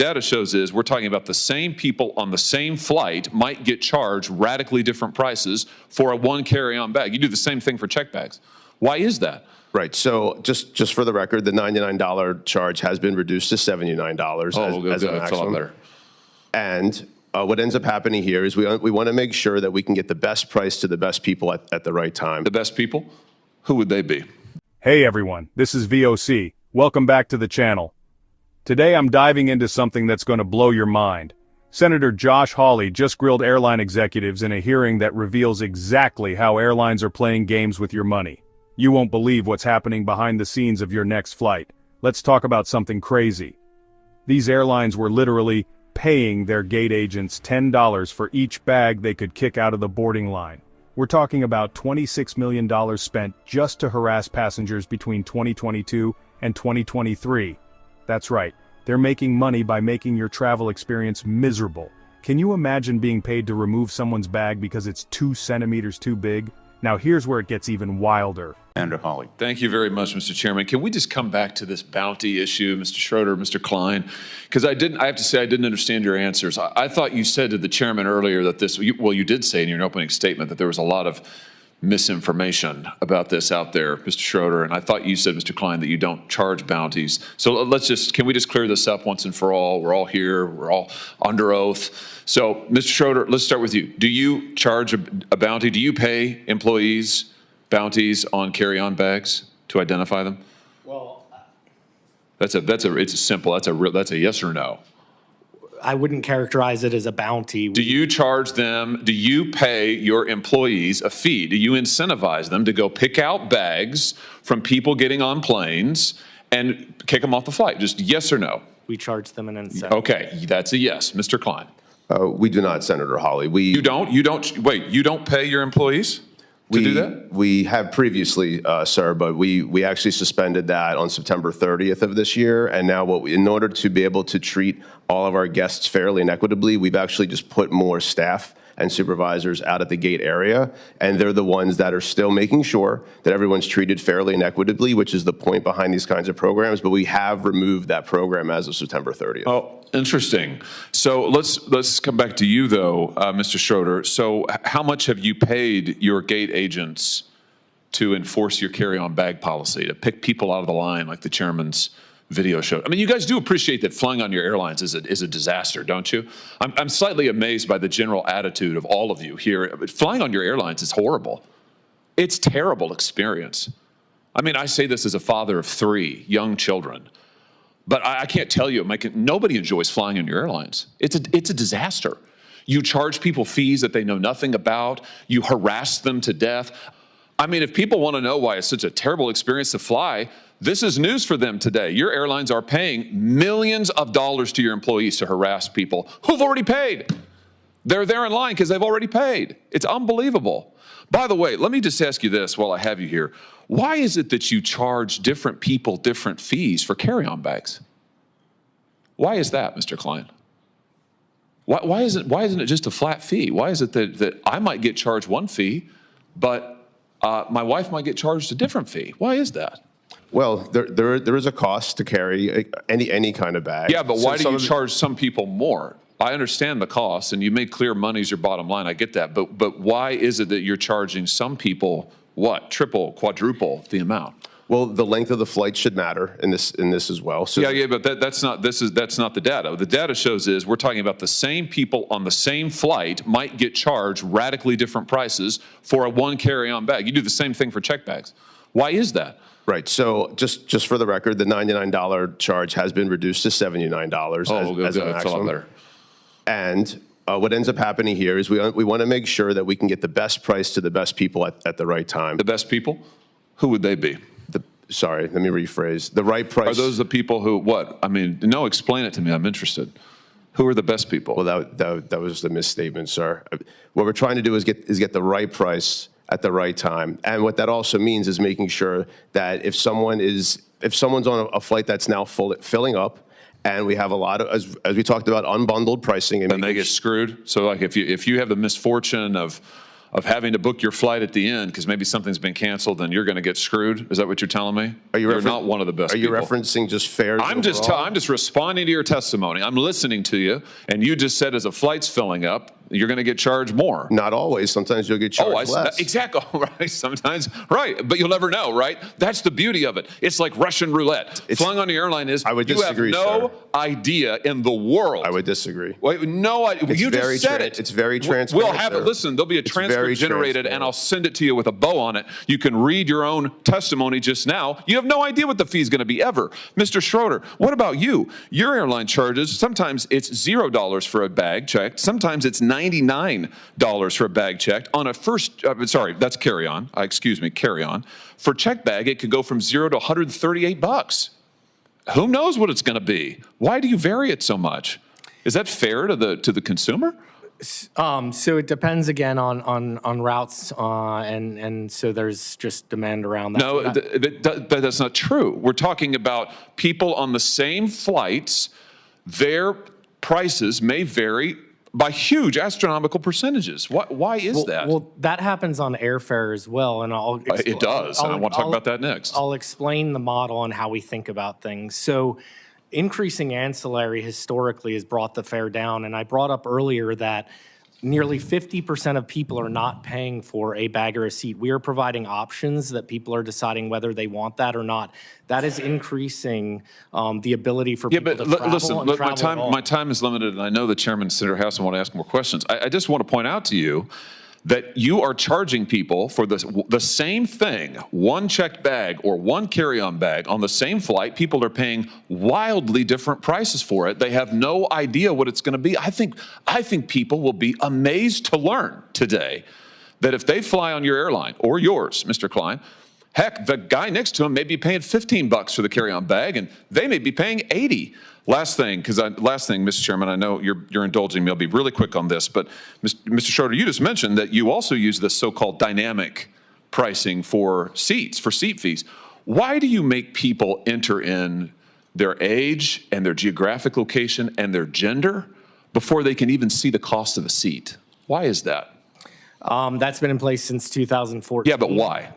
Data shows is we're talking about the same people on the same flight might get charged radically different prices for a one carry-on bag. You do the same thing for check bags. Why is that? Right. So just for the record, the $99 charge has been reduced to $79 as a maximum. And what ends up happening here is we want to make sure that we can get the best price to the best people at the right time. The best people? Who would they be? Hey everyone, this is VOC. Welcome back to the channel. Today I'm diving into something that's going to blow your mind. Senator Josh Hawley just grilled airline executives in a hearing that reveals exactly how airlines are playing games with your money. You won't believe what's happening behind the scenes of your next flight. Let's talk about something crazy. These airlines were literally paying their gate agents $10 for each bag they could kick out of the boarding line. We're talking about $26 million spent just to harass passengers between 2022 and 2023. That's right, they're making money by making your travel experience miserable. Can you imagine being paid to remove someone's bag because it's 2 centimeters too big? Now here's where it gets even wilder. Senator Hawley. Thank you very much, Mr. Chairman. Can we just come back to this bounty issue, Mr. Schroeder, Mr. Klein? Because I have to say I didn't understand your answers. I thought you said to the chairman earlier that you did say in your opening statement that there was a lot of misinformation about this out there, Mr. Schroeder, and I thought you said, Mr. Klein, that you don't charge bounties. So can we just clear this up once and for all? We're all here, we're all under oath. So, Mr. Schroeder, let's start with you. Do you charge a bounty? Do you pay employees bounties on carry-on bags to identify them? Well, that's a yes or no. I wouldn't characterize it as a bounty. Do you charge them, do you pay your employees a fee? Do you incentivize them to go pick out bags from people getting on planes and kick them off the flight? Just yes or no? We charge them an incentive. Okay, that's a yes. Mr. Klein? We do not, Senator Hawley. You don't pay your employees to do that? We have previously, sir, but we actually suspended that on September 30th of this year. And now in order to be able to treat all of our guests fairly and equitably, we've actually just put more staff and supervisors out at the gate area. And they're the ones that are still making sure that everyone's treated fairly and equitably, which is the point behind these kinds of programs. But we have removed that program as of September 30th. Oh, interesting. So let's come back to you, though, Mr. Schroeder. So how much have you paid your gate agents to enforce your carry-on bag policy, to pick people out of the line like the chairman's video showed? I mean, you guys do appreciate that flying on your airlines is a disaster, don't you? I'm slightly amazed by the general attitude of all of you here. Flying on your airlines is horrible. It's a terrible experience. I mean, I say this as a father of 3 young children. But I can't tell you, nobody enjoys flying on your airlines. It's a disaster. You charge people fees that they know nothing about. You harass them to death. I mean, if people want to know why it's such a terrible experience to fly, this is news for them today. Your airlines are paying millions of dollars to your employees to harass people who've already paid. They're there in line because they've already paid. It's unbelievable. By the way, let me just ask you this while I have you here. Why is it that you charge different people different fees for carry-on bags? Why is that, Mr. Klein? Why isn't it just a flat fee? Why is it that I might get charged one fee, but my wife might get charged a different fee? Why is that? Well, there is a cost to carry any kind of bag. Yeah, but why do you charge some people more? I understand the cost, and you made clear money's your bottom line. I get that, but why is it that you're charging some people what, triple, quadruple the amount? Well, the length of the flight should matter in this as well. So yeah, but that's not the data. The data shows is we're talking about the same people on the same flight might get charged radically different prices for a one carry-on bag. You do the same thing for check bags. Why is that? Right. So just for the record, the $99 charge has been reduced to $79 as a maximum. And what ends up happening here is we want to make sure that we can get the best price to the best people at the right time. The best people? Who would they be? Sorry, let me rephrase. The right price. Are those the people who, what? I mean, no, explain it to me. I'm interested. Who are the best people? Well, that was the misstatement, sir. What we're trying to do is get the right price at the right time. And what that also means is making sure that if someone's on a flight that's now filling up, and we have a lot of, as we talked about, unbundled pricing. And they get screwed? So like if you have the misfortune of of having to book your flight at the end because maybe something's been canceled and you're going to get screwed? Is that what you're telling me? You're not one of the best Are you people. referencing just fares I'm overall? just responding to your testimony. I'm listening to you, and you just said as a flight's filling up, you're going to get charged more. Not always. Sometimes you'll get charged less. Exactly. Right. Sometimes. Right. But you'll never know. Right. That's the beauty of it. It's like Russian roulette. Flying on the airline is. I would disagree, You have no sir. idea in the world. I would disagree. Wait, no, you just said it. It's very transparent. We'll have it. Listen, there'll be a transcript generated, and transparent. I'll send it to you with a bow on it. You can read your own testimony just now. You have no idea what the fee is going to be ever. Mr. Schroeder, what about you? Your airline charges, sometimes it's $0 for a bag checked. Sometimes it's $99 for a bag checked. On a first, sorry, that's carry-on. Excuse me, carry-on. For checked bag, it could go from $0 to $138. Who knows what it's going to be? Why do you vary it so much? Is that fair to the consumer? So it depends again on routes, and so there's just demand around that. No, that's not true. We're talking about people on the same flights. Their prices may vary by huge astronomical percentages. Why is that? Well, that happens on airfare as well, and it does, and I want to talk about that next. I'll explain the model and how we think about things. So increasing ancillary historically has brought the fare down, and I brought up earlier that nearly 50% of people are not paying for a bag or a seat. We are providing options that people are deciding whether they want that or not. That is increasing the ability for people to travel listen, and travel my time is limited, and I know the chairman, Senator House, want to ask more questions. I just want to point out to you that you are charging people for the same thing, one checked bag or one carry-on bag on the same flight. People are paying wildly different prices for it. They have no idea what it's going to be. I think people will be amazed to learn today that if they fly on your airline or yours, Mr. Klein, heck, the guy next to him may be paying $15 for the carry-on bag, and they may be paying $80. Last thing, Mr. Chairman, I know you're indulging me. I'll be really quick on this, but Mr. Schroeder, you just mentioned that you also use this so-called dynamic pricing for seats, for seat fees. Why do you make people enter in their age and their geographic location and their gender before they can even see the cost of a seat? Why is that? That's been in place since 2014. Yeah, but why?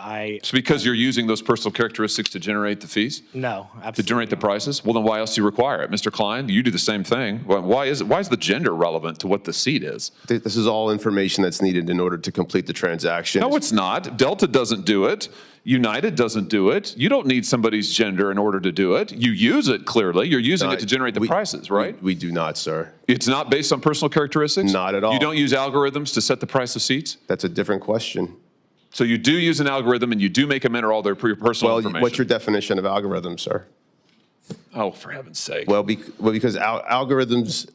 It's because you're using those personal characteristics to generate the fees? No, absolutely to generate the prices? Well, then why else do you require it? Mr. Klein, you do the same thing. Why is the gender relevant to what the seat is? This is all information that's needed in order to complete the transaction. No, it's not. Delta doesn't do it. United doesn't do it. You don't need somebody's gender in order to do it. You use it, clearly. You're using it to generate the prices, right? We do not, sir. It's not based on personal characteristics? Not at all. You don't use algorithms to set the price of seats? That's a different question. So you do use an algorithm, and you do make them enter all their personal information? What's your definition of algorithm, sir? Oh, for heaven's sake. Well, because algorithms...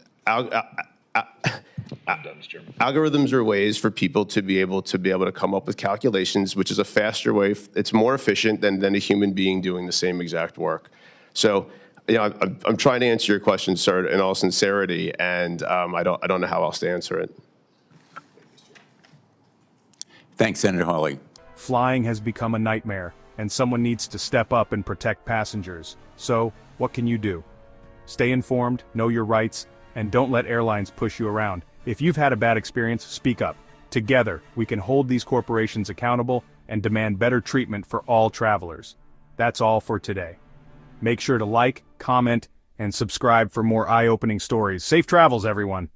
Algorithms are ways for people to be able to come up with calculations, which is a faster way. It's more efficient than a human being doing the same exact work. So, I'm trying to answer your question, sir, in all sincerity, and I don't know how else to answer it. Thanks, Senator Hawley. Flying has become a nightmare, and someone needs to step up and protect passengers. So, what can you do? Stay informed, know your rights, and don't let airlines push you around. If you've had a bad experience, speak up. Together, we can hold these corporations accountable and demand better treatment for all travelers. That's all for today. Make sure to like, comment, and subscribe for more eye-opening stories. Safe travels, everyone!